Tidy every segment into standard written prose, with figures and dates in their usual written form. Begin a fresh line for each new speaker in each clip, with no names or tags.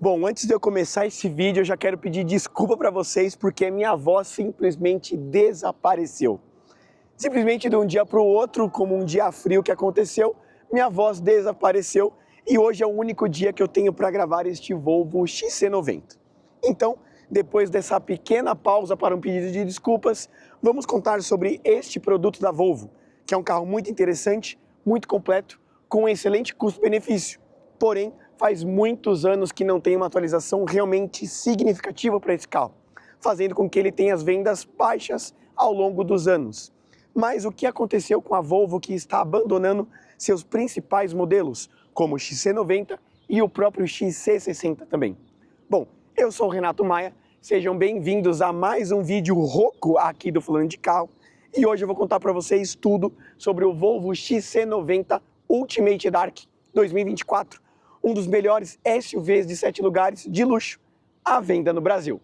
Bom, antes de eu começar esse vídeo, eu já quero pedir desculpa para vocês porque minha voz simplesmente desapareceu. Simplesmente de um dia para o outro, como um dia frio que aconteceu, minha voz desapareceu e hoje é o único dia que eu tenho para gravar este Volvo XC90. Então, depois dessa pequena pausa para um pedido de desculpas, vamos contar sobre este produto da Volvo, que é um carro muito interessante, muito completo, com um excelente custo-benefício. Porém, faz muitos anos que não tem uma atualização realmente significativa para esse carro, fazendo com que ele tenha as vendas baixas ao longo dos anos. Mas o que aconteceu com a Volvo que está abandonando seus principais modelos, como o XC90 e o próprio XC60 também? Bom, eu sou o Renato Maia, sejam bem-vindos a mais um vídeo rouco aqui do Falando de Carro e hoje eu vou contar para vocês tudo sobre o Volvo XC90 Ultimate Dark 2024, um dos melhores SUVs de 7 lugares de luxo à venda no Brasil.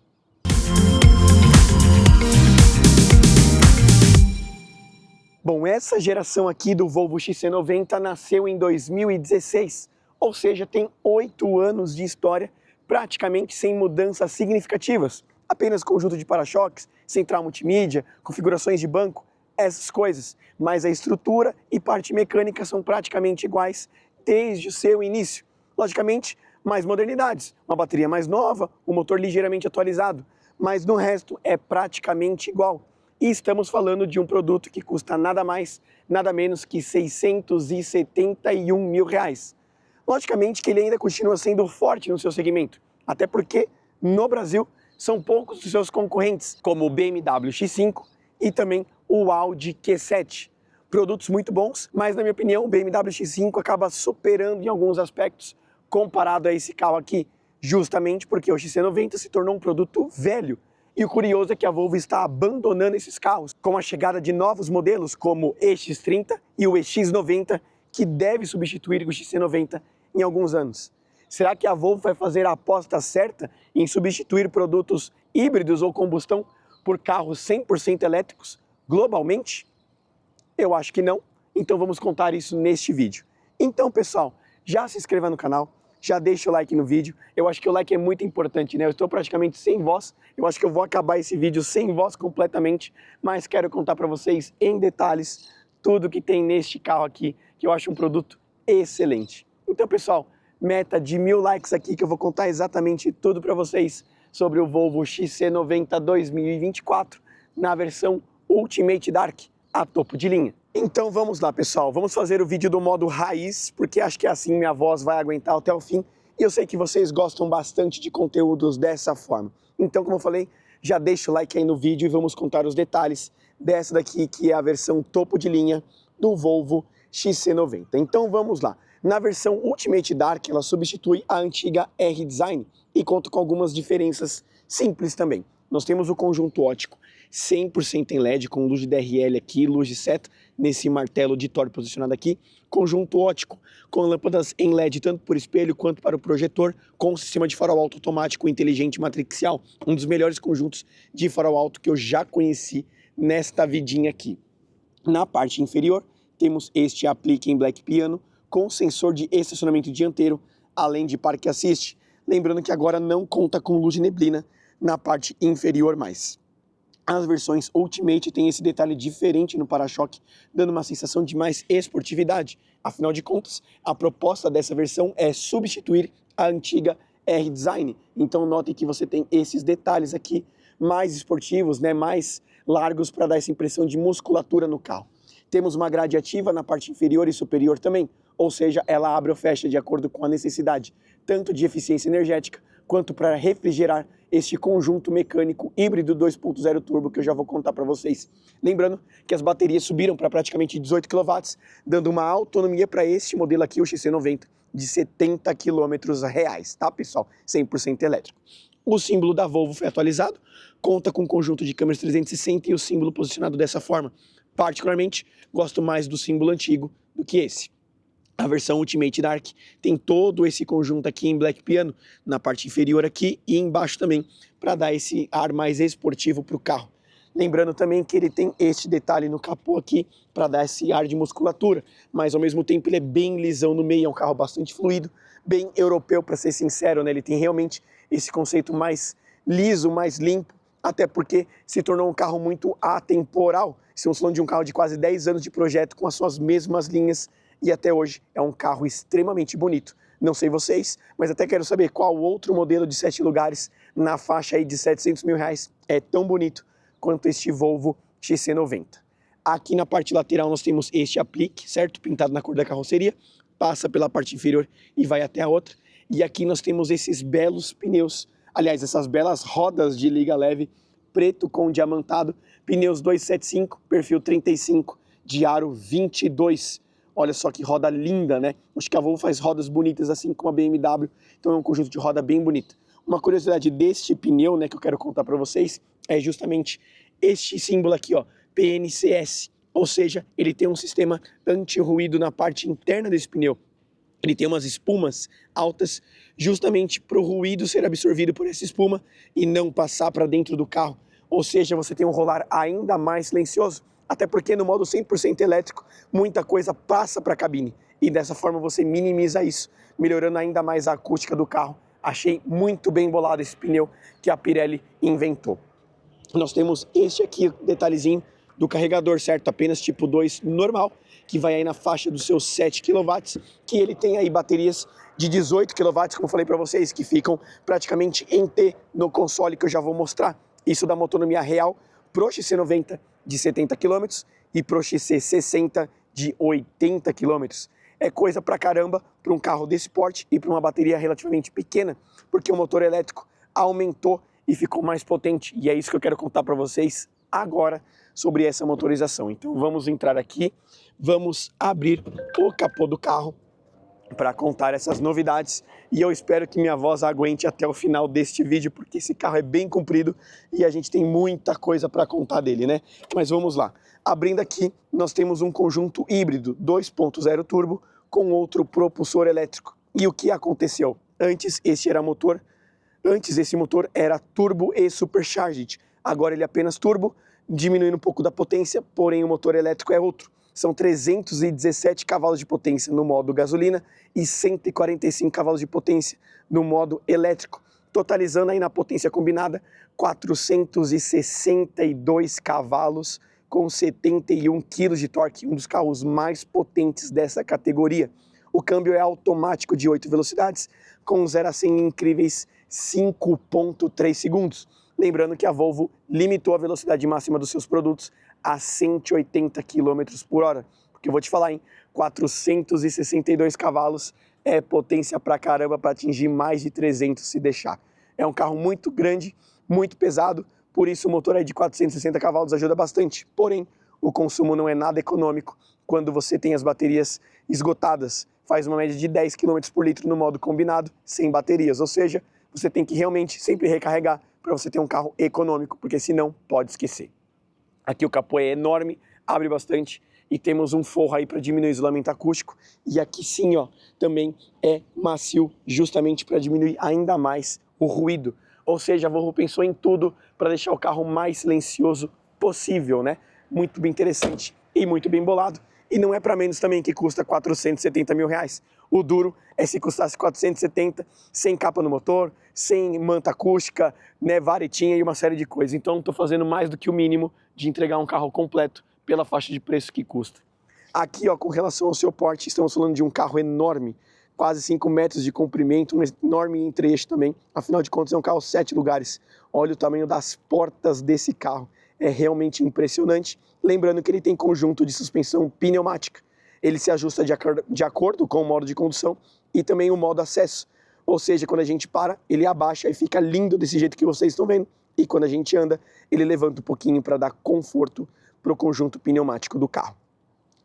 Bom, essa geração aqui do Volvo XC90 nasceu em 2016, ou seja, tem 8 anos de história, praticamente sem mudanças significativas, apenas conjunto de para-choques, central multimídia, configurações de banco, essas coisas, mas a estrutura e parte mecânica são praticamente iguais desde o seu início. Logicamente, mais modernidades, uma bateria mais nova, um motor ligeiramente atualizado, mas no resto é praticamente igual. E estamos falando de um produto que custa nada mais, nada menos que R$ 671 mil. Logicamente que ele ainda continua sendo forte no seu segmento, até porque no Brasil são poucos dos seus concorrentes, como o BMW X5 e também o Audi Q7. Produtos muito bons, mas na minha opinião o BMW X5 acaba superando em alguns aspectos comparado a esse carro aqui, justamente porque o XC90 se tornou um produto velho. E o curioso é que a Volvo está abandonando esses carros com a chegada de novos modelos como o EX30 e o EX90, que deve substituir o XC90 em alguns anos. Será que a Volvo vai fazer a aposta certa em substituir produtos híbridos ou combustão por carros 100% elétricos globalmente? Eu acho que não, então vamos contar isso neste vídeo. Então, pessoal, já se inscreva no canal, já deixa o like no vídeo. Eu acho que o like é muito importante, né? Eu estou praticamente sem voz, eu acho que eu vou acabar esse vídeo sem voz completamente, mas quero contar para vocês em detalhes tudo que tem neste carro aqui, que eu acho um produto excelente. Então, pessoal, meta de 1000 likes aqui, que eu vou contar exatamente tudo para vocês sobre o Volvo XC90 2024 na versão Ultimate Dark, a topo de linha. Então vamos lá, pessoal, vamos fazer o vídeo do modo raiz, porque acho que assim minha voz vai aguentar até o fim, e eu sei que vocês gostam bastante de conteúdos dessa forma. Então, como eu falei, já deixa o like aí no vídeo e vamos contar os detalhes dessa daqui, que é a versão topo de linha do Volvo XC90. Então vamos lá. Na versão Ultimate Dark, ela substitui a antiga R-Design e conta com algumas diferenças simples também. Nós temos o conjunto óptico 100% em LED, com luz de DRL aqui, luz de seta nesse martelo de Thor posicionado aqui, conjunto óptico com lâmpadas em LED tanto por espelho quanto para o projetor, com um sistema de farol alto automático inteligente matricial, um dos melhores conjuntos de farol alto que eu já conheci nesta vidinha aqui. Na parte inferior temos este aplique em Black Piano com sensor de estacionamento dianteiro, além de Park Assist, lembrando que agora não conta com luz de neblina na parte inferior mais. As versões Ultimate têm esse detalhe diferente no para-choque, dando uma sensação de mais esportividade. Afinal de contas, a proposta dessa versão é substituir a antiga R-Design. Então notem que você tem esses detalhes aqui mais esportivos, né, mais largos para dar essa impressão de musculatura no carro. Temos uma grade ativa na parte inferior e superior também, ou seja, ela abre ou fecha de acordo com a necessidade, tanto de eficiência energética quanto para refrigerar este conjunto mecânico híbrido 2.0 turbo que eu já vou contar para vocês. Lembrando que as baterias subiram para praticamente 18 kW, dando uma autonomia para este modelo aqui, o XC90, de 70 km reais, tá, pessoal? 100% elétrico. O símbolo da Volvo foi atualizado, conta com um conjunto de câmeras 360 e o símbolo posicionado dessa forma. Particularmente, gosto mais do símbolo antigo do que esse. A versão Ultimate Dark tem todo esse conjunto aqui em Black Piano, na parte inferior aqui e embaixo também, para dar esse ar mais esportivo para o carro. Lembrando também que ele tem este detalhe no capô aqui para dar esse ar de musculatura, mas ao mesmo tempo ele é bem lisão no meio, é um carro bastante fluido, bem europeu, para ser sincero, né? Ele tem realmente esse conceito mais liso, mais limpo, até porque se tornou um carro muito atemporal. Estamos falando de um carro de quase 10 anos de projeto com as suas mesmas linhas e até hoje é um carro extremamente bonito. Não sei vocês, mas até quero saber qual outro modelo de 7 lugares na faixa aí de 700 mil reais é tão bonito quanto este Volvo XC90. Aqui na parte lateral nós temos este aplique, certo? Pintado na cor da carroceria, passa pela parte inferior e vai até a outra. E aqui nós temos esses belos pneus, aliás, essas belas rodas de liga leve, preto com diamantado, pneus 275, perfil 35, de aro 22. Olha só que roda linda, né? Acho que a Volvo faz rodas bonitas assim como a BMW, então é um conjunto de roda bem bonita. Uma curiosidade deste pneu, né, que eu quero contar para vocês, é justamente este símbolo aqui, ó, PNCS, ou seja, ele tem um sistema anti-ruído na parte interna desse pneu. Ele tem umas espumas altas, justamente para o ruído ser absorvido por essa espuma e não passar para dentro do carro. Ou seja, você tem um rolar ainda mais silencioso, até porque no modo 100% elétrico, muita coisa passa para a cabine. E dessa forma você minimiza isso, melhorando ainda mais a acústica do carro. Achei muito bem bolado esse pneu que a Pirelli inventou. Nós temos este aqui, detalhezinho do carregador, certo? Apenas tipo 2 normal, que vai aí na faixa dos seus 7 kW, que ele tem aí baterias de 18 kW, como eu falei para vocês, que ficam praticamente em T no console, que eu já vou mostrar. Isso dá uma autonomia real pro XC90 de 70 km e pro XC60 de 80 km. É coisa pra caramba para um carro desse porte e para uma bateria relativamente pequena, porque o motor elétrico aumentou e ficou mais potente. E é isso que eu quero contar para vocês agora sobre essa motorização. Então vamos entrar aqui, vamos abrir o capô do carro para contar essas novidades e eu espero que minha voz aguente até o final deste vídeo, porque esse carro é bem comprido e a gente tem muita coisa para contar dele, né? Mas vamos lá. Abrindo aqui, nós temos um conjunto híbrido 2.0 turbo com outro propulsor elétrico. E o que aconteceu? Antes esse motor era turbo e supercharged. Agora ele é apenas turbo, diminuindo um pouco da potência, porém o motor elétrico é outro. São 317 cavalos de potência no modo gasolina e 145 cavalos de potência no modo elétrico, totalizando aí na potência combinada 462 cavalos com 71 kg de torque, um dos carros mais potentes dessa categoria. O câmbio é automático de 8 velocidades, com 0 a 100 em incríveis 5,3 segundos. Lembrando que a Volvo limitou a velocidade máxima dos seus produtos a 180 km por hora. Porque eu vou te falar, hein? 462 cavalos é potência pra caramba para atingir mais de 300 se deixar. É um carro muito grande, muito pesado, por isso o motor aí de 460 cavalos ajuda bastante. Porém, o consumo não é nada econômico quando você tem as baterias esgotadas. Faz uma média de 10 km por litro no modo combinado, sem baterias. Ou seja, você tem que realmente sempre recarregar para você ter um carro econômico, porque senão pode esquecer. Aqui o capô é enorme, abre bastante e temos um forro aí para diminuir o isolamento acústico. E aqui sim, ó, também é macio, justamente para diminuir ainda mais o ruído. Ou seja, a Volvo pensou em tudo para deixar o carro mais silencioso possível, né? Muito bem interessante e muito bem bolado. E não é para menos também que custa 470 mil reais. O duro é se custasse 470, sem capa no motor, sem manta acústica, né, varetinha e uma série de coisas. Então estou fazendo mais do que o mínimo de entregar um carro completo pela faixa de preço que custa. Aqui, ó, com relação ao seu porte, estamos falando de um carro enorme, quase 5 metros de comprimento, um enorme entre-eixo também. Afinal de contas, é um carro 7 lugares. Olha o tamanho das portas desse carro. É realmente impressionante. Lembrando que ele tem conjunto de suspensão pneumática. Ele se ajusta de acordo com o modo de condução e também o modo acesso. Ou seja, quando a gente para, ele abaixa e fica lindo desse jeito que vocês estão vendo. E quando a gente anda, ele levanta um pouquinho para dar conforto para o conjunto pneumático do carro.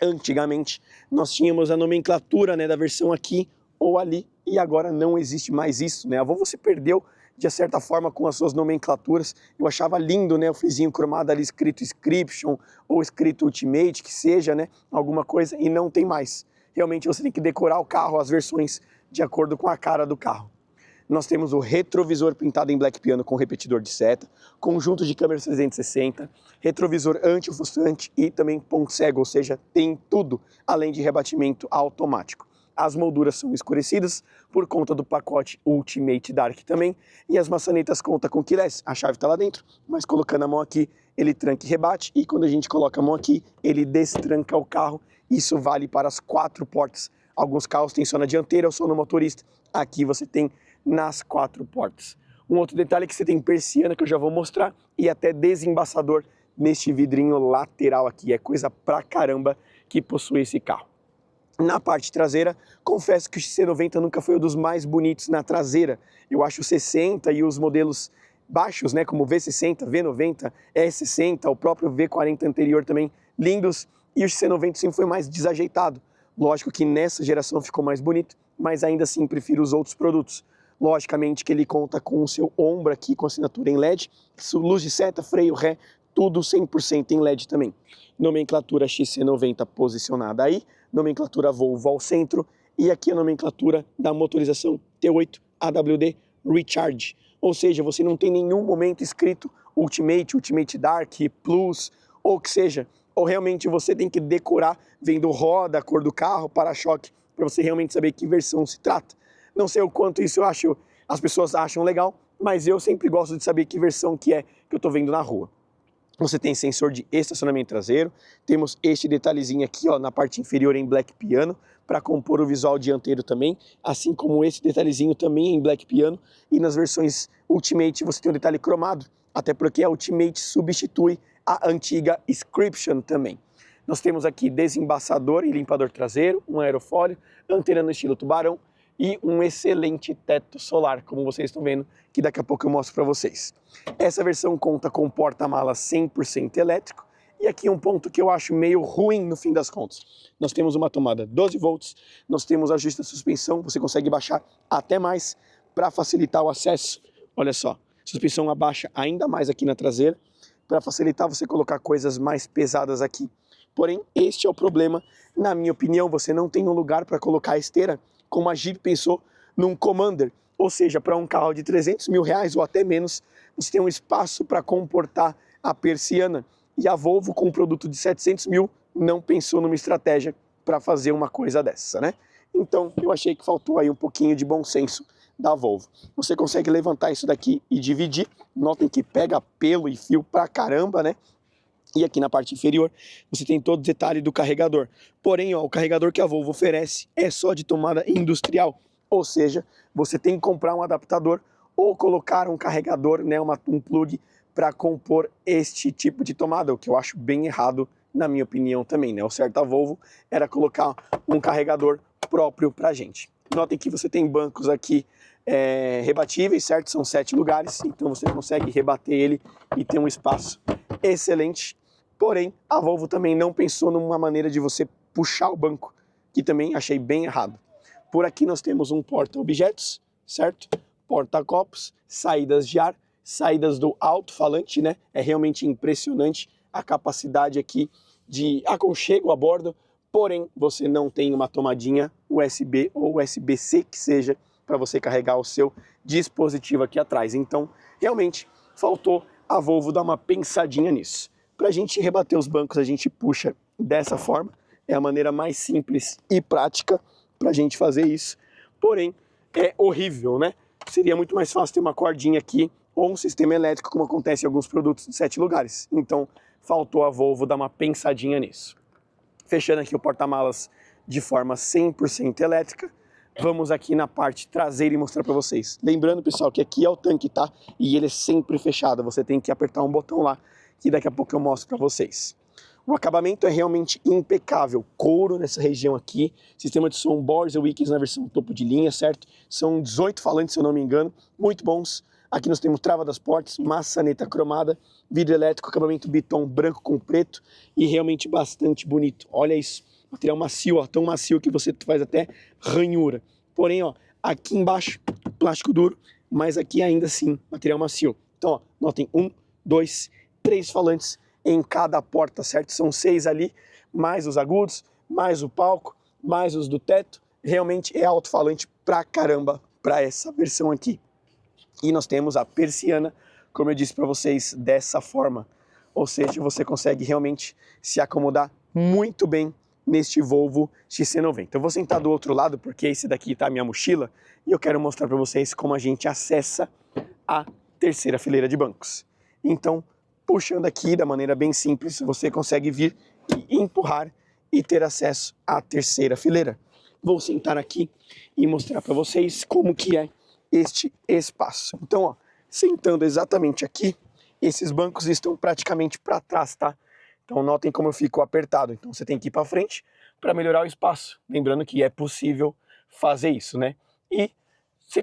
Antigamente, nós tínhamos a nomenclatura, né, da versão aqui ou ali, e agora não existe mais isso, né? A Volvo se perdeu de certa forma com as suas nomenclaturas. Eu achava lindo, né, o frisinho cromado ali escrito Inscription ou escrito Ultimate, que seja, né, alguma coisa, e não tem mais. Realmente você tem que decorar o carro, as versões, de acordo com a cara do carro. Nós temos o retrovisor pintado em Black Piano com repetidor de seta, conjunto de câmeras 360, retrovisor anti-ofuscante e também ponto cego, ou seja, tem tudo, além de rebatimento automático. As molduras são escurecidas por conta do pacote Ultimate Dark também, e as maçanetas contam com keyless, a chave está lá dentro, mas colocando a mão aqui, ele tranca e rebate, e quando a gente coloca a mão aqui, ele destranca o carro. Isso vale para as 4 portas. Alguns carros têm só na dianteira ou só no motorista, aqui você tem nas 4 portas. Um outro detalhe é que você tem persiana, que eu já vou mostrar, e até desembaçador neste vidrinho lateral aqui. É coisa pra caramba que possui esse carro. Na parte traseira, confesso que o XC90 nunca foi um dos mais bonitos na traseira. Eu acho o 60 e os modelos baixos, né, como o V60, V90, E60, o próprio V40 anterior também, lindos, e o XC90 sempre foi mais desajeitado. Lógico que nessa geração ficou mais bonito, mas ainda assim prefiro os outros produtos. Logicamente que ele conta com o seu ombro aqui, com assinatura em LED, luz de seta, freio, ré, tudo 100% em LED também. Nomenclatura XC90 posicionada aí, nomenclatura Volvo ao centro, e aqui a nomenclatura da motorização T8 AWD Recharge. Ou seja, você não tem nenhum momento escrito Ultimate, Ultimate Dark, Plus, ou que seja, ou realmente você tem que decorar vendo roda, a cor do carro, para-choque, para você realmente saber que versão se trata. Não sei o quanto isso as pessoas acham legal, mas eu sempre gosto de saber que versão que é que eu estou vendo na rua. Você tem sensor de estacionamento traseiro, temos este detalhezinho aqui ó, na parte inferior em Black Piano, para compor o visual dianteiro também, assim como esse detalhezinho também em Black Piano, e nas versões Ultimate você tem um detalhe cromado, até porque a Ultimate substitui a antiga Inscription também. Nós temos aqui desembaçador e limpador traseiro, um aerofólio, antena no estilo tubarão, e um excelente teto solar, como vocês estão vendo, que daqui a pouco eu mostro para vocês. Essa versão conta com porta-malas 100% elétrico, e aqui um ponto que eu acho meio ruim no fim das contas. Nós temos uma tomada 12 volts, nós temos ajuste da suspensão, você consegue baixar até mais para facilitar o acesso. Olha só, suspensão abaixa ainda mais aqui na traseira, para facilitar você colocar coisas mais pesadas aqui. Porém, este é o problema, na minha opinião, você não tem um lugar para colocar a esteira, como a Jeep pensou num Commander, ou seja, para um carro de 300 mil reais ou até menos, você tem um espaço para comportar a persiana. E a Volvo, com um produto de 700 mil, não pensou numa estratégia para fazer uma coisa dessa, né? Então, eu achei que faltou aí um pouquinho de bom senso da Volvo. Você consegue levantar isso daqui e dividir, notem que pega pelo e fio pra caramba, né? E aqui na parte inferior você tem todo o detalhe do carregador. Porém, ó, o carregador que a Volvo oferece é só de tomada industrial. Ou seja, você tem que comprar um adaptador ou colocar um carregador, né, um plug para compor este tipo de tomada, o que eu acho bem errado na minha opinião também, né? O certo da Volvo era colocar um carregador próprio para a gente. Notem que você tem bancos aqui rebatíveis, certo? São 7 lugares, então você consegue rebater ele e ter um espaço excelente. Porém, a Volvo também não pensou numa maneira de você puxar o banco, que também achei bem errado. Por aqui nós temos um porta-objetos, certo? Porta-copos, saídas de ar, saídas do alto-falante, né? É realmente impressionante a capacidade aqui de aconchego a bordo, porém você não tem uma tomadinha USB ou USB-C que seja para você carregar o seu dispositivo aqui atrás. Então, realmente, faltou a Volvo dar uma pensadinha nisso. Para a gente rebater os bancos, a gente puxa dessa forma. É a maneira mais simples e prática para a gente fazer isso. Porém, é horrível, né? Seria muito mais fácil ter uma cordinha aqui ou um sistema elétrico, como acontece em alguns produtos de 7 lugares. Então, faltou a Volvo dar uma pensadinha nisso. Fechando aqui o porta-malas de forma 100% elétrica. Vamos aqui na parte traseira e mostrar para vocês. Lembrando, pessoal, que aqui é o tanque, tá? E ele é sempre fechado. Você tem que apertar um botão lá, que daqui a pouco eu mostro para vocês. O acabamento é realmente impecável. Couro nessa região aqui. Sistema de som Bose Wickes na versão topo de linha, certo? São 18 falantes, se eu não me engano. Muito bons. Aqui nós temos trava das portas, maçaneta cromada, vidro elétrico, acabamento Biton branco com preto e realmente bastante bonito. Olha isso. Material macio, ó, tão macio que você faz até ranhura. Porém, ó, aqui embaixo, plástico duro, mas aqui ainda assim, material macio. Então, ó, notem 1, 2, 3 falantes em cada porta, certo? São 6 ali, mais os agudos, mais o palco, mais os do teto. Realmente é alto-falante pra caramba para essa versão aqui. E nós temos a persiana, como eu disse para vocês, dessa forma. Ou seja, você consegue realmente se acomodar muito bem neste Volvo XC90. Eu vou sentar do outro lado porque esse daqui tá a minha mochila e eu quero mostrar para vocês como a gente acessa a terceira fileira de bancos. Então, puxando aqui da maneira bem simples, você consegue vir e empurrar e ter acesso à terceira fileira. Vou sentar aqui e mostrar para vocês como que é este espaço. Então, ó, sentando exatamente aqui, esses bancos estão praticamente para trás, tá? Então notem como eu fico apertado. Então você tem que ir para frente para melhorar o espaço. Lembrando que é possível fazer isso, né? E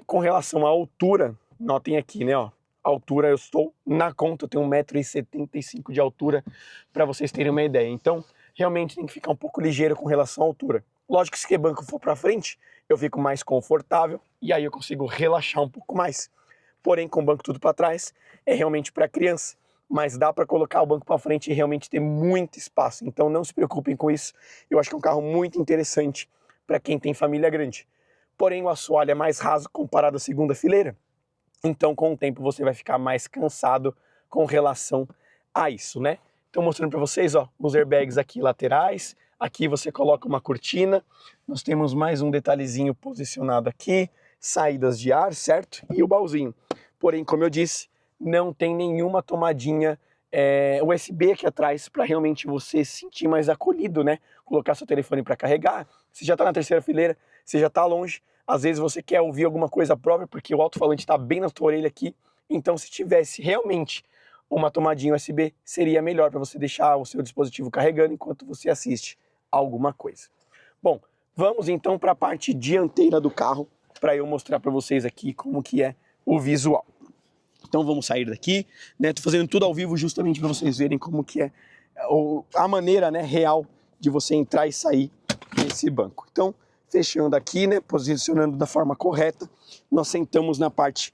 com relação à altura, notem aqui, né? Ó, a altura eu estou na conta, eu tenho 1,75 m de altura, para vocês terem uma ideia. Então realmente tem que ficar um pouco ligeiro com relação à altura. Lógico que se o banco for para frente, eu fico mais confortável e aí eu consigo relaxar um pouco mais. Porém, com o banco tudo para trás, é realmente para criança. Mas dá para colocar o banco para frente e realmente ter muito espaço. Então não se preocupem com isso. Eu acho que é um carro muito interessante para quem tem família grande. Porém, o assoalho é mais raso comparado à segunda fileira. Então, com o tempo, você vai ficar mais cansado com relação a isso, né? Então, mostrando para vocês, ó, os airbags aqui laterais. Aqui você coloca uma cortina. Nós temos mais um detalhezinho posicionado aqui. Saídas de ar, certo? E o baúzinho. Porém, como eu disse, não tem nenhuma tomadinha USB aqui atrás para realmente você se sentir mais acolhido, né? Colocar seu telefone para carregar. Você já está na terceira fileira, você já está longe. Às vezes você quer ouvir alguma coisa própria porque o alto-falante está bem na tua orelha aqui. Então, se tivesse realmente uma tomadinha USB, seria melhor para você deixar o seu dispositivo carregando enquanto você assiste alguma coisa. Bom, vamos então para a parte dianteira do carro para eu mostrar para vocês aqui como que é o visual. Então vamos sair daqui, né? Tô fazendo tudo ao vivo justamente para vocês verem como que é a maneira, né, real de você entrar e sair desse banco. Então, fechando aqui, né, posicionando da forma correta, nós sentamos na parte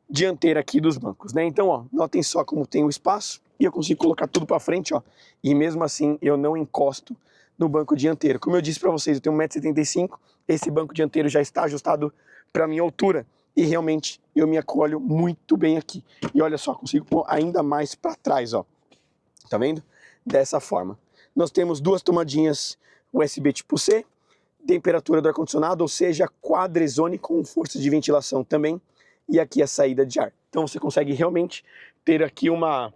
dianteira aqui dos bancos, né? Então, ó, notem só como tem o espaço e eu consigo colocar tudo para frente, ó. E mesmo assim, eu não encosto no banco dianteiro. Como eu disse para vocês, eu tenho 1,75 m, esse banco dianteiro já está ajustado para minha altura. E realmente eu me acolho muito bem aqui. E olha só, consigo pôr ainda mais para trás, ó. Tá vendo? Dessa forma. Nós temos duas tomadinhas USB tipo C, temperatura do ar-condicionado, ou seja, quadrizone com força de ventilação também. E aqui a saída de ar. Então você consegue realmente ter aqui uma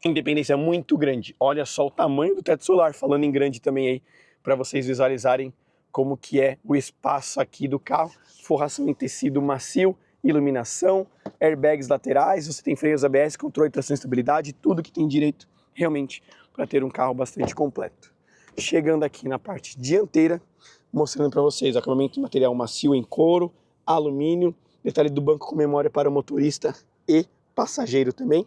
independência muito grande. Olha só o tamanho do teto solar, falando em grande também aí, para vocês visualizarem como que é o espaço aqui do carro. Forração em tecido macio, iluminação, airbags laterais, você tem freios ABS, controle de tração e estabilidade, tudo que tem direito realmente para ter um carro bastante completo. Chegando aqui na parte dianteira, mostrando para vocês acabamento de material macio em couro, alumínio, detalhe do banco com memória para o motorista e passageiro também.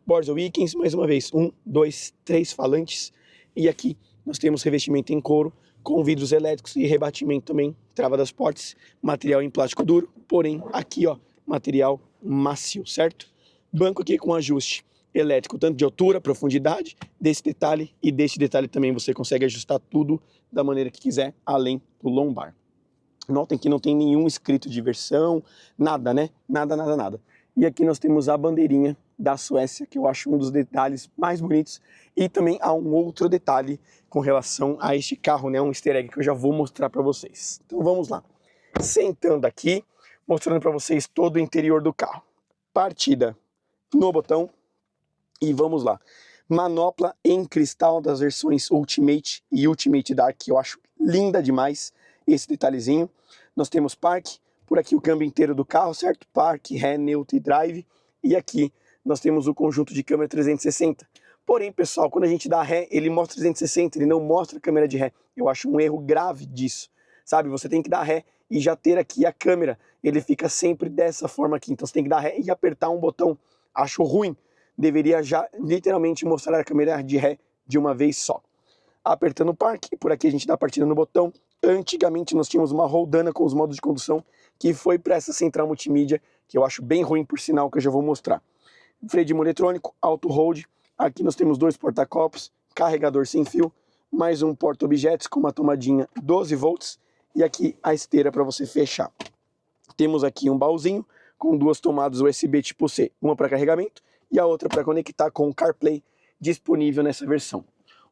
Borsa Weekends, mais uma vez, 1, 2, 3 falantes. E aqui nós temos revestimento em couro, com vidros elétricos e rebatimento também, trava das portas, material em plástico duro, porém aqui ó, material macio, certo? Banco aqui com ajuste elétrico, tanto de altura, profundidade, desse detalhe e deste detalhe também você consegue ajustar tudo da maneira que quiser, além do lombar. Notem que não tem nenhum escrito de versão, nada, né? Nada, nada, nada. E aqui nós temos a bandeirinha da Suécia, que eu acho um dos detalhes mais bonitos. E também há um outro detalhe com relação a este carro, né? Um easter egg que eu já vou mostrar para vocês. Então vamos lá. Sentando aqui, mostrando para vocês todo o interior do carro. Partida no botão e vamos lá. Manopla em cristal das versões Ultimate e Ultimate Dark, que eu acho linda demais esse detalhezinho. Nós temos parque, por aqui o câmbio inteiro do carro, certo? Parque, ré, neutro e drive. E aqui nós temos o conjunto de câmera 360. Porém, pessoal, quando a gente dá ré, ele mostra 360, ele não mostra a câmera de ré. Eu acho um erro grave disso, sabe? Você tem que dar ré e já ter aqui a câmera. Ele fica sempre dessa forma aqui. Então você tem que dar ré e apertar um botão. Acho ruim. Deveria já literalmente mostrar a câmera de ré de uma vez só. Apertando o parque, por aqui a gente dá a partida no botão. Antigamente nós tínhamos uma roldana com os modos de condução, que foi para essa central multimídia, que eu acho bem ruim por sinal, que eu já vou mostrar. Freio de mão eletrônico, auto hold. Aqui nós temos dois porta-copos, carregador sem fio, mais um porta-objetos com uma tomadinha 12 volts e aqui a esteira para você fechar. Temos aqui um baúzinho com duas tomadas USB tipo C, uma para carregamento e a outra para conectar com o CarPlay disponível nessa versão.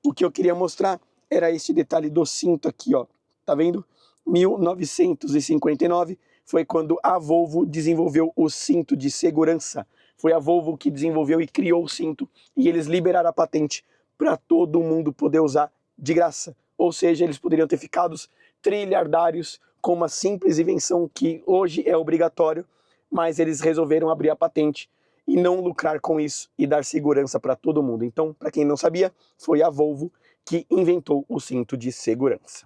O que eu queria mostrar era esse detalhe do cinto aqui, ó. Tá vendo? 1959 foi quando a Volvo desenvolveu o cinto de segurança. Foi a Volvo que desenvolveu e criou o cinto e eles liberaram a patente para todo mundo poder usar de graça. Ou seja, eles poderiam ter ficado trilhardários com uma simples invenção que hoje é obrigatório, mas eles resolveram abrir a patente e não lucrar com isso e dar segurança para todo mundo. Então, para quem não sabia, foi a Volvo que inventou o cinto de segurança.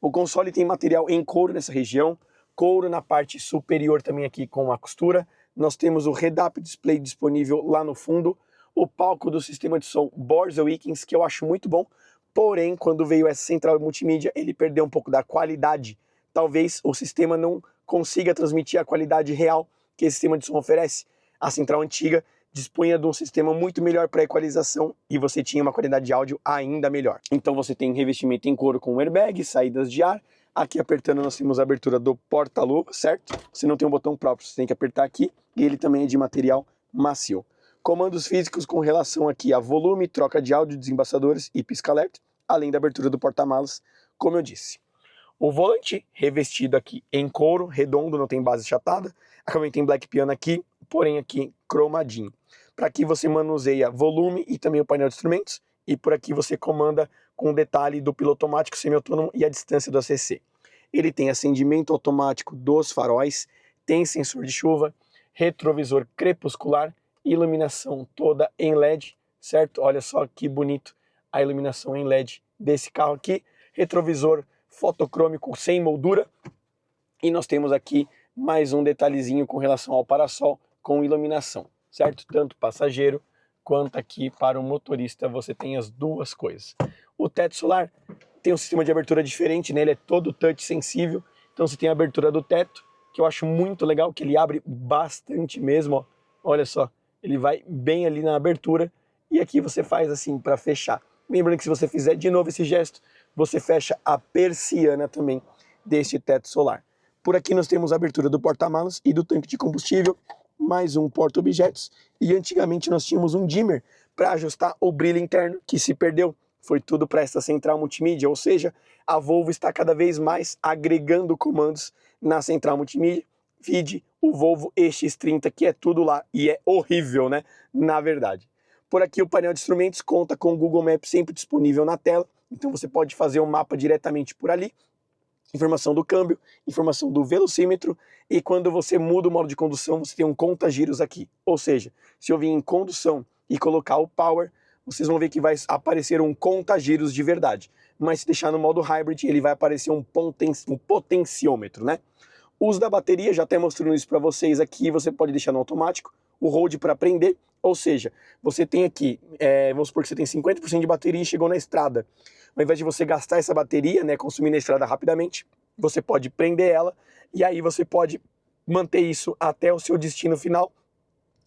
O console tem material em couro nessa região, couro na parte superior também aqui com a costura. Nós temos o head-up display disponível lá no fundo, o palco do sistema de som Bose-Wilkins, que eu acho muito bom, porém, quando veio essa central multimídia, ele perdeu um pouco da qualidade. Talvez o sistema não consiga transmitir a qualidade real que esse sistema de som oferece. A central antiga dispunha de um sistema muito melhor para equalização e você tinha uma qualidade de áudio ainda melhor. Então você tem revestimento em couro com airbag, saídas de ar. Aqui apertando nós temos a abertura do porta-luva, certo? Você não tem um botão próprio, você tem que apertar aqui e ele também é de material macio. Comandos físicos com relação aqui a volume, troca de áudio, desembaçadores e pisca-alerta, além da abertura do porta-malas, como eu disse. O volante revestido aqui em couro, redondo, não tem base chatada. Também tem black piano aqui, porém aqui cromadinho. Para aqui você manuseia volume e também o painel de instrumentos. E por aqui você comanda com o detalhe do piloto automático semi-autônomo e a distância do ACC. Ele tem acendimento automático dos faróis, tem sensor de chuva, retrovisor crepuscular, iluminação toda em LED, certo? Olha só que bonito a iluminação em LED desse carro aqui. Retrovisor fotocrômico sem moldura. E nós temos aqui mais um detalhezinho com relação ao parasol com iluminação, certo? Tanto passageiro quanto aqui para o motorista você tem as duas coisas. O teto solar tem um sistema de abertura diferente, né? Ele é todo touch sensível, então você tem a abertura do teto, que eu acho muito legal, que ele abre bastante mesmo, ó. Olha só, ele vai bem ali na abertura e aqui você faz assim para fechar. Lembrando que se você fizer de novo esse gesto, você fecha a persiana também deste teto solar. Por aqui nós temos a abertura do porta-malas e do tanque de combustível, mais um porta-objetos, e antigamente nós tínhamos um dimmer para ajustar o brilho interno, que se perdeu. Foi tudo para essa central multimídia, ou seja, a Volvo está cada vez mais agregando comandos na central multimídia. Vide o Volvo EX30, que é tudo lá, e é horrível, né? Na verdade. Por aqui o painel de instrumentos conta com o Google Maps sempre disponível na tela, então você pode fazer um mapa diretamente por ali. Informação do câmbio, informação do velocímetro, e quando você muda o modo de condução, você tem um conta-giros aqui. Ou seja, se eu vir em condução e colocar o Power, vocês vão ver que vai aparecer um conta-giros de verdade. Mas se deixar no modo Hybrid, ele vai aparecer um potenciômetro, né? O uso da bateria, já até mostrando isso para vocês aqui, você pode deixar no automático, o hold para prender, ou seja, você tem aqui, vamos supor que você tem 50% de bateria e chegou na estrada. Ao invés de você gastar essa bateria, né, consumir na estrada rapidamente, você pode prender ela e aí você pode manter isso até o seu destino final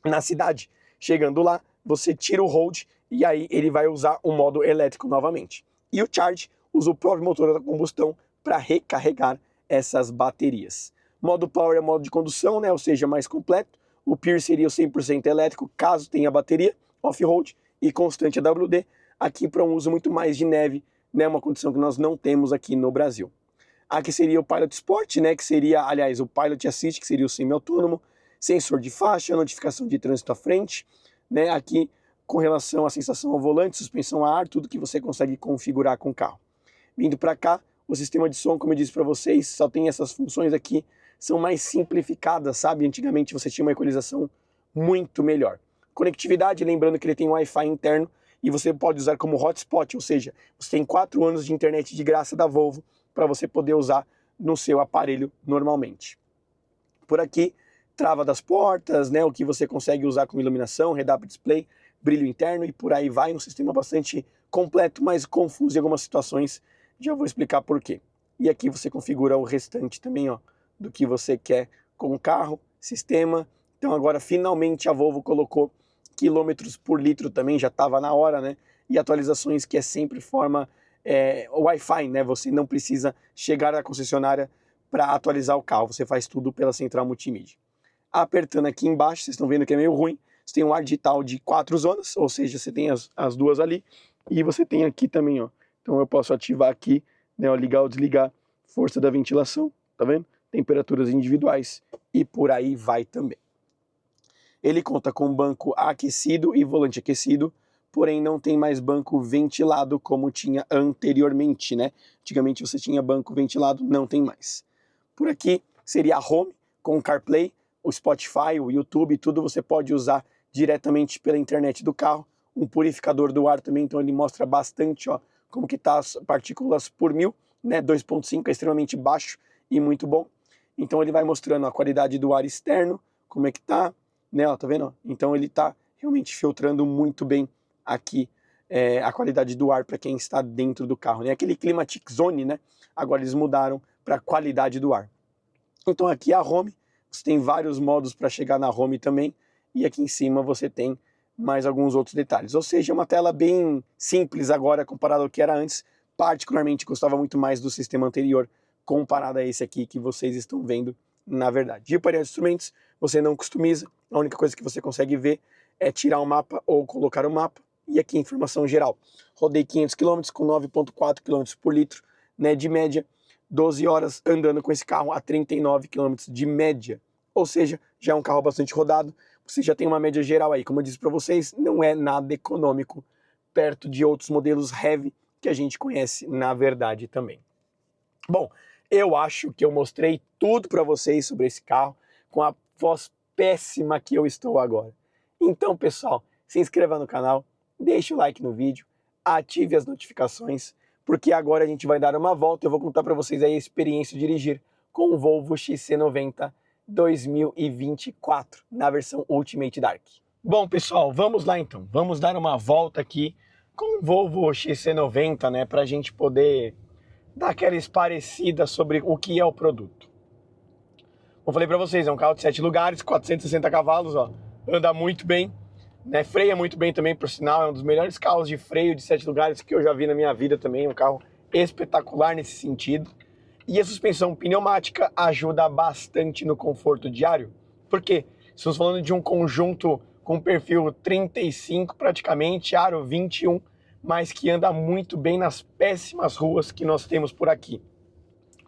na cidade. Chegando lá, você tira o hold e aí ele vai usar o modo elétrico novamente. E o charge usa o próprio motor da combustão para recarregar essas baterias. Modo power é modo de condução, né, ou seja, mais completo. O Pure seria o 100% elétrico, caso tenha bateria, off-road e constante AWD, aqui para um uso muito mais de neve, né, uma condição que nós não temos aqui no Brasil. Aqui seria o Pilot Sport, né, que seria, aliás, o Pilot Assist, que seria o semi-autônomo, sensor de faixa, notificação de trânsito à frente, né, aqui com relação à sensação ao volante, suspensão a ar, tudo que você consegue configurar com o carro. Vindo para cá, o sistema de som, como eu disse para vocês, só tem essas funções aqui, são mais simplificadas, sabe? Antigamente você tinha uma equalização muito melhor. Conectividade, lembrando que ele tem Wi-Fi interno e você pode usar como hotspot, ou seja, você tem 4 anos de internet de graça da Volvo para você poder usar no seu aparelho normalmente. Por aqui, trava das portas, né, o que você consegue usar com iluminação, head-up display, brilho interno e por aí vai, um sistema bastante completo, mas confuso em algumas situações, já vou explicar por quê. E aqui você configura o restante também, ó, do que você quer com o carro, sistema. Então agora finalmente a Volvo colocou quilômetros por litro também, já estava na hora, né? E atualizações que é sempre forma Wi-Fi, né? Você não precisa chegar à concessionária para atualizar o carro. Você faz tudo pela central multimídia. Apertando aqui embaixo, vocês estão vendo que é meio ruim, você tem um ar digital de 4 zonas, ou seja, você tem as duas ali, e você tem aqui também, ó. Então eu posso ativar aqui, né, ó, ligar ou desligar, força da ventilação, tá vendo? Temperaturas individuais e por aí vai também. Ele conta com banco aquecido e volante aquecido, porém não tem mais banco ventilado como tinha anteriormente, né? Antigamente você tinha banco ventilado, não tem mais. Por aqui seria a Home com o CarPlay, o Spotify, o YouTube, tudo você pode usar diretamente pela internet do carro. Um purificador do ar também, então ele mostra bastante, ó, como que tá as partículas por mil, né? 2.5 é extremamente baixo e muito bom. Então ele vai mostrando a qualidade do ar externo, como é que tá, né? Ó, tá vendo? Então ele tá realmente filtrando muito bem aqui a qualidade do ar para quem está dentro do carro, né? Aquele Climatic Zone, né? Agora eles mudaram para qualidade do ar. Então aqui a Home, você tem vários modos para chegar na Home também, e aqui em cima você tem mais alguns outros detalhes. Ou seja, é uma tela bem simples agora comparado ao que era antes, particularmente gostava muito mais do sistema anterior comparado a esse aqui que vocês estão vendo na verdade. E o painel de instrumentos você não customiza, a única coisa que você consegue ver é tirar o mapa ou colocar o mapa, e aqui informação geral. Rodei 500 km com 9,4 km por litro, né, de média, 12 horas andando com esse carro a 39 km de média, ou seja, já é um carro bastante rodado, você já tem uma média geral aí, como eu disse para vocês, não é nada econômico, perto de outros modelos heavy que a gente conhece na verdade também. Bom, eu acho que eu mostrei tudo para vocês sobre esse carro, com a voz péssima que eu estou agora. Então, pessoal, se inscreva no canal, deixe o like no vídeo, ative as notificações, porque agora a gente vai dar uma volta e eu vou contar para vocês aí a experiência de dirigir com o Volvo XC90 2024, na versão Ultimate Dark. Bom, pessoal, vamos lá então. Vamos dar uma volta aqui com o Volvo XC90, né, para a gente poder dar aquela esparecida sobre o que é o produto. Como eu falei para vocês, é um carro de 7 lugares, 460 cavalos, ó, anda muito bem, né, freia muito bem também, por sinal, é um dos melhores carros de freio de 7 lugares que eu já vi na minha vida também, um carro espetacular nesse sentido. E a suspensão pneumática ajuda bastante no conforto diário. Por quê? Estamos falando de um conjunto com perfil 35 praticamente, aro 21, mas que anda muito bem nas péssimas ruas que nós temos por aqui.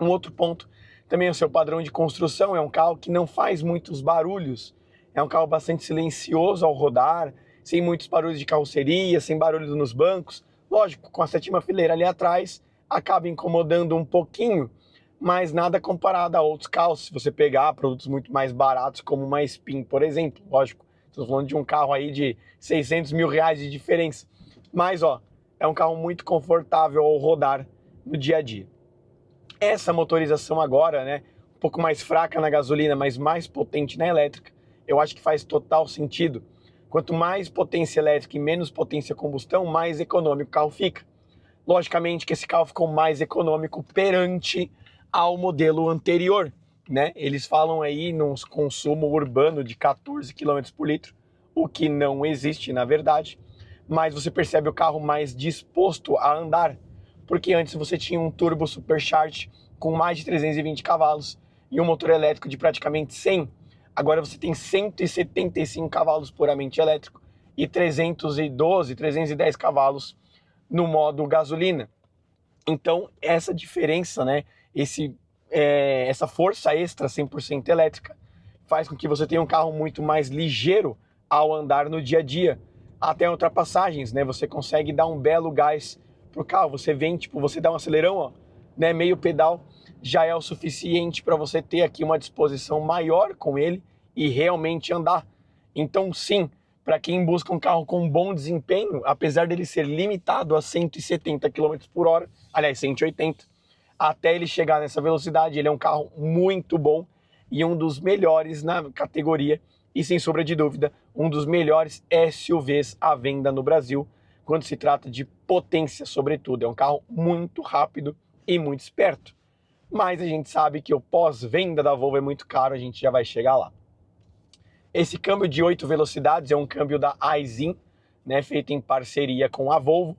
Um outro ponto também é o seu padrão de construção, é um carro que não faz muitos barulhos, é um carro bastante silencioso ao rodar, sem muitos barulhos de carroceria, sem barulhos nos bancos. Lógico, com a sétima fileira ali atrás, acaba incomodando um pouquinho, mas nada comparado a outros carros. Se você pegar produtos muito mais baratos, como uma Spin, por exemplo, lógico, estamos falando de um carro aí de 600 mil reais de diferença, mas ó, é um carro muito confortável ao rodar no dia a dia. Essa motorização agora, né, um pouco mais fraca na gasolina, mas mais potente na elétrica, eu acho que faz total sentido. Quanto mais potência elétrica e menos potência combustão, mais econômico o carro fica. Logicamente que esse carro ficou mais econômico perante ao modelo anterior, né? Eles falam aí num consumo urbano de 14 km por litro, o que não existe na verdade, mas você percebe o carro mais disposto a andar, porque antes você tinha um turbo supercharged com mais de 320 cavalos e um motor elétrico de praticamente 100, agora você tem 175 cavalos puramente elétrico e 310 cavalos no modo gasolina. Então essa diferença, né, essa força extra 100% elétrica faz com que você tenha um carro muito mais ligeiro ao andar no dia a dia, até ultrapassagens, né, você consegue dar um belo gás pro carro, você vem, tipo, você dá um acelerão, ó, né, meio pedal, já é o suficiente para você ter aqui uma disposição maior com ele e realmente andar. Então sim, para quem busca um carro com bom desempenho, apesar dele ser limitado a 170 km por hora, aliás, 180, até ele chegar nessa velocidade, ele é um carro muito bom e um dos melhores na categoria e, sem sombra de dúvida, um dos melhores SUVs à venda no Brasil, quando se trata de potência, sobretudo. É um carro muito rápido e muito esperto. Mas a gente sabe que o pós-venda da Volvo é muito caro, a gente já vai chegar lá. Esse câmbio de 8 velocidades é um câmbio da Aisin, né, feito em parceria com a Volvo,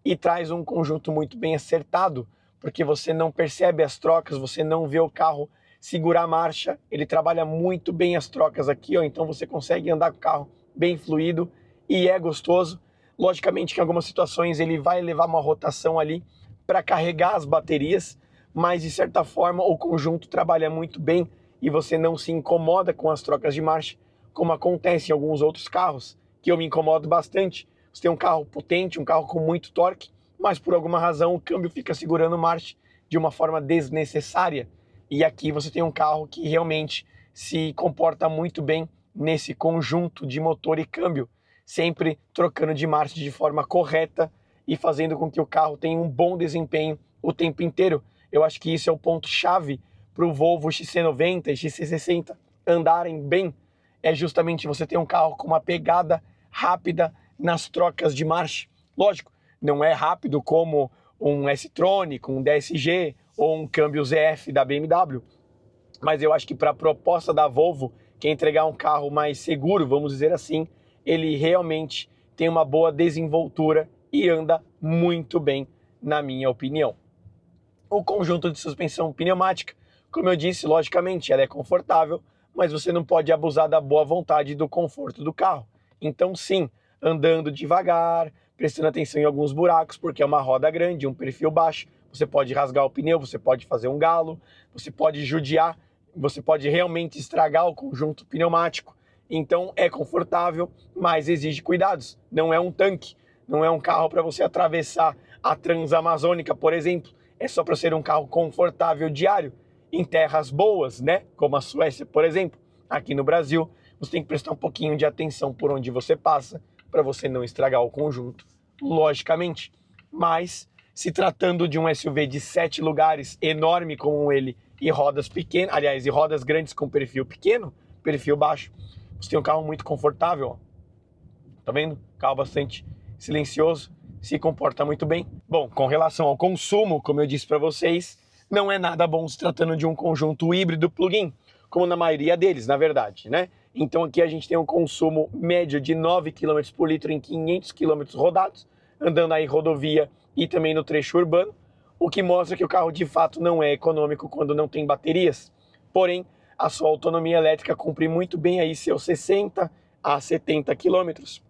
e traz um conjunto muito bem acertado, porque você não percebe as trocas, você não vê o carro segurar a marcha, ele trabalha muito bem as trocas aqui, ó, então você consegue andar com o carro bem fluido e é gostoso. Logicamente que em algumas situações ele vai levar uma rotação ali para carregar as baterias, mas de certa forma o conjunto trabalha muito bem e você não se incomoda com as trocas de marcha, como acontece em alguns outros carros, que eu me incomodo bastante. Você tem um carro potente, um carro com muito torque, mas por alguma razão o câmbio fica segurando marcha de uma forma desnecessária. E aqui você tem um carro que realmente se comporta muito bem nesse conjunto de motor e câmbio, sempre trocando de marcha de forma correta e fazendo com que o carro tenha um bom desempenho o tempo inteiro. Eu acho que isso é o ponto-chave para o Volvo XC90 e XC60 andarem bem, é justamente você ter um carro com uma pegada rápida nas trocas de marcha. Lógico, não é rápido como um S-Tronic, um DSG ou um câmbio ZF da BMW, mas eu acho que para a proposta da Volvo, que é entregar um carro mais seguro, vamos dizer assim, ele realmente tem uma boa desenvoltura e anda muito bem, na minha opinião. O conjunto de suspensão pneumática, como eu disse, logicamente, ela é confortável, mas você não pode abusar da boa vontade e do conforto do carro. Então, sim, andando devagar, prestando atenção em alguns buracos, porque é uma roda grande, um perfil baixo, você pode rasgar o pneu, você pode fazer um galo, você pode judiar, você pode realmente estragar o conjunto pneumático. Então, é confortável, mas exige cuidados. Não é um tanque, não é um carro para você atravessar a Transamazônica, por exemplo. É só para ser um carro confortável diário, em terras boas, né? Como a Suécia, por exemplo. Aqui no Brasil, você tem que prestar um pouquinho de atenção por onde você passa, para você não estragar o conjunto, logicamente. Mas, se tratando de um SUV de 7 lugares, enorme como ele, e rodas pequenas, aliás, e rodas grandes com perfil pequeno, perfil baixo, você tem um carro muito confortável, ó. Tá vendo? Carro bastante silencioso, se comporta muito bem. Bom, com relação ao consumo, como eu disse para vocês, não é nada bom se tratando de um conjunto híbrido plug-in, como na maioria deles, na verdade, né? Então aqui a gente tem um consumo médio de 9 km por litro em 500 km rodados, andando aí em rodovia e também no trecho urbano, o que mostra que o carro de fato não é econômico quando não tem baterias. Porém, a sua autonomia elétrica cumpre muito bem aí seus 60 a 70 km.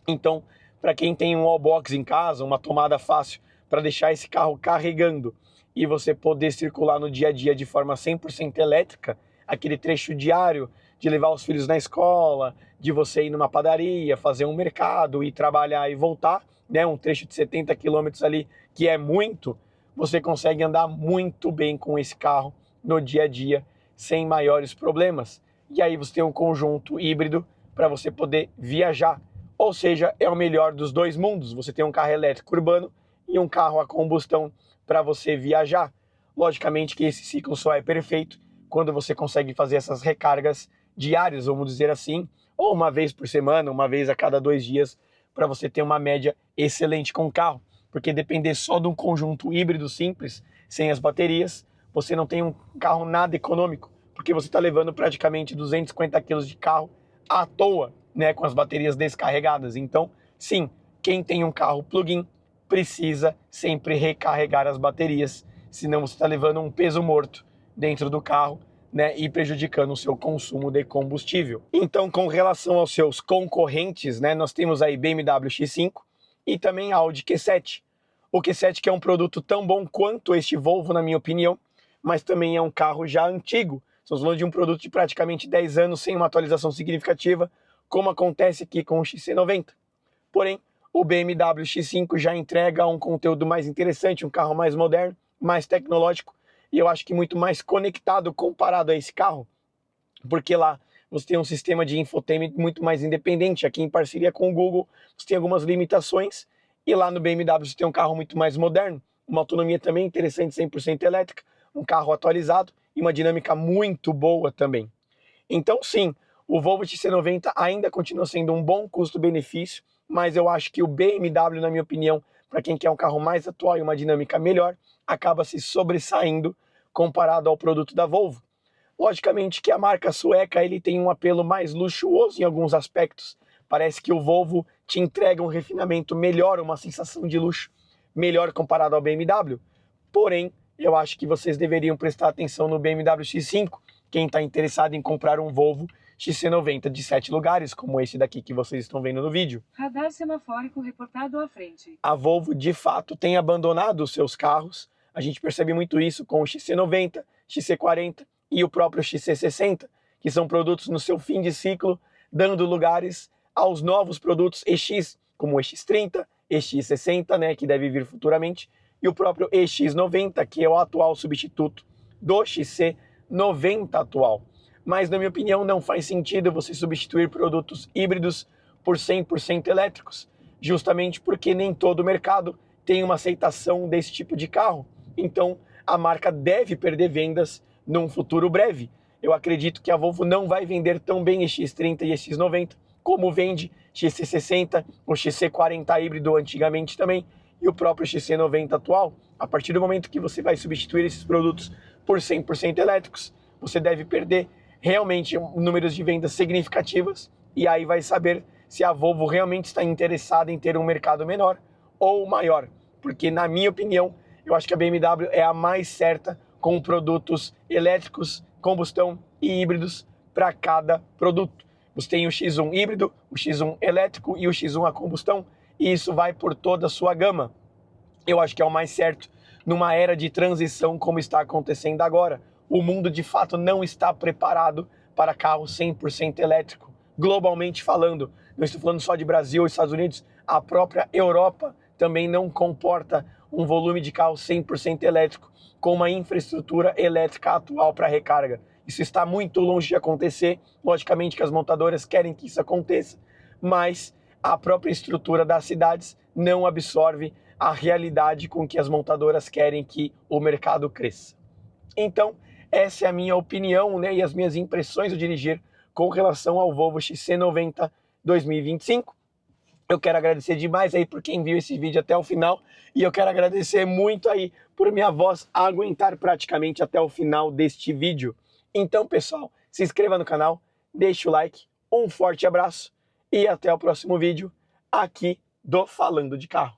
Então, para quem tem um wallbox em casa, uma tomada fácil para deixar esse carro carregando e você poder circular no dia a dia de forma 100% elétrica, aquele trecho diário de levar os filhos na escola, de você ir numa padaria, fazer um mercado e trabalhar e voltar, né, um trecho de 70 km ali, que é muito, você consegue andar muito bem com esse carro no dia a dia, sem maiores problemas. E aí você tem um conjunto híbrido para você poder viajar. Ou seja, é o melhor dos dois mundos. Você tem um carro elétrico urbano e um carro a combustão para você viajar. Logicamente que esse ciclo só é perfeito quando você consegue fazer essas recargas diárias, vamos dizer assim, ou uma vez por semana, uma vez a cada 2 dias, para você ter uma média excelente com o carro. Porque depender só de um conjunto híbrido simples, sem as baterias, você não tem um carro nada econômico, porque você está levando praticamente 250 quilos de carro à toa, né, com as baterias descarregadas. Então, sim, quem tem um carro plug-in precisa sempre recarregar as baterias, senão você está levando um peso morto dentro do carro, né, e prejudicando o seu consumo de combustível. Então, com relação aos seus concorrentes, né, nós temos aí BMW X5 e também Audi Q7. O Q7 que é um produto tão bom quanto este Volvo, na minha opinião, mas também é um carro já antigo. Estamos falando de um produto de praticamente 10 anos sem uma atualização significativa, como acontece aqui com o XC90. Porém, o BMW X5 já entrega um conteúdo mais interessante, um carro mais moderno, mais tecnológico, e eu acho que muito mais conectado comparado a esse carro, porque lá você tem um sistema de infotainment muito mais independente. Aqui em parceria com o Google você tem algumas limitações, e lá no BMW você tem um carro muito mais moderno, uma autonomia também interessante, 100% elétrica, um carro atualizado e uma dinâmica muito boa também. Então sim, o Volvo XC90 ainda continua sendo um bom custo-benefício, mas eu acho que o BMW, na minha opinião, para quem quer um carro mais atual e uma dinâmica melhor, acaba se sobressaindo comparado ao produto da Volvo. Logicamente que a marca sueca ele tem um apelo mais luxuoso em alguns aspectos. Parece que o Volvo te entrega um refinamento melhor, uma sensação de luxo melhor comparado ao BMW. porém, eu acho que vocês deveriam prestar atenção no BMW X5, quem está interessado em comprar um Volvo XC90 de 7 lugares, como esse daqui que vocês estão vendo no vídeo.
Radar semafórico reportado à frente.
A Volvo, de fato, tem abandonado os seus carros. A gente percebe muito isso com o XC90, XC40 e o próprio XC60, que são produtos no seu fim de ciclo, dando lugares aos novos produtos EX, como o EX30, EX60, né, que deve vir futuramente, e o próprio EX90, que é o atual substituto do XC90 atual. Mas, na minha opinião, não faz sentido você substituir produtos híbridos por 100% elétricos, justamente porque nem todo o mercado tem uma aceitação desse tipo de carro. Então, a marca deve perder vendas num futuro breve. Eu acredito que a Volvo não vai vender tão bem X30 e X90, como vende XC60, o XC40 híbrido antigamente também, e o próprio XC90 atual. A partir do momento que você vai substituir esses produtos por 100% elétricos, você deve perder realmente números de vendas significativas, e aí vai saber se a Volvo realmente está interessada em ter um mercado menor ou maior. Porque, na minha opinião, eu acho que a BMW é a mais certa com produtos elétricos, combustão e híbridos para cada produto. Você tem o X1 híbrido, o X1 elétrico e o X1 a combustão, e isso vai por toda a sua gama. Eu acho que é o mais certo numa era de transição como está acontecendo agora. O mundo, de fato, não está preparado para carro 100% elétrico. Globalmente falando, não estou falando só de Brasil e Estados Unidos, a própria Europa também não comporta um volume de carro 100% elétrico com uma infraestrutura elétrica atual para recarga. Isso está muito longe de acontecer. Logicamente que as montadoras querem que isso aconteça, mas a própria estrutura das cidades não absorve a realidade com que as montadoras querem que o mercado cresça. Então, essa é a minha opinião, né, e as minhas impressões ao dirigir com relação ao Volvo XC90 2025. Eu quero agradecer demais aí por quem viu esse vídeo até o final, e eu quero agradecer muito aí por minha voz aguentar praticamente até o final deste vídeo. Então, pessoal, se inscreva no canal, deixe o like, um forte abraço e até o próximo vídeo aqui do Falando de Carro.